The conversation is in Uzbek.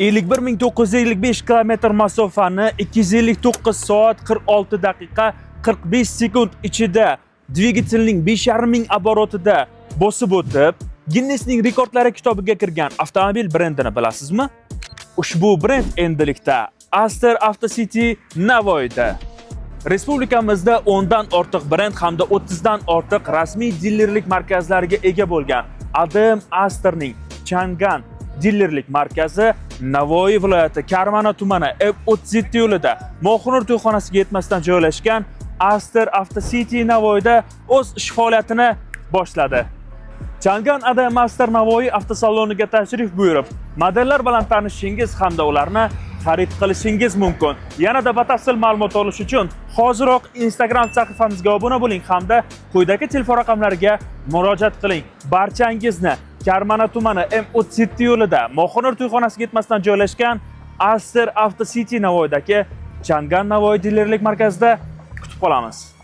51955 kilometr masofani 259 soat 46 daqiqa 45 sekund ichida dvigatelning 5,5 ming oborotida bosib o'tib, Guinnessning rekordlari kitobiga kirgan avtomobil brendini bilasizmi? Ushbu brend endilikda Aster Avtocity Navoiyda. Respublikamizda 10 dan ortiq brend hamda 30 dan ortiq rasmiy dilerlik markazlariga ega bo'lgan Adim Asterning Changan dilerlik markazi Navoiy viloyati Karmana tumani F37 yo'lida Mo'xnur to'yxonasiga yetmasdan joylashgan Aster Avtocity Navoiyda o'z ish faoliyatini boshladi. Changan Adim Aster Navoiy avtosaloniga tashrif buyurib, modellar bilan tanishishingiz hamda ularni xarid qilishingiz mumkin. Yanada batafsil ma'lumot olish uchun hoziroq Instagram sahifamizga obuna bo'ling hamda quyidagi telefon raqamlariga murojaat qiling. Barchangizni Karmana tumani M37 yo'lida Mo'xnur to'yxonasiga yetmasdan joylashgan Aster Avtocity Navoiydagi Changan Navoiy dilerlik markazida kutib qolamiz.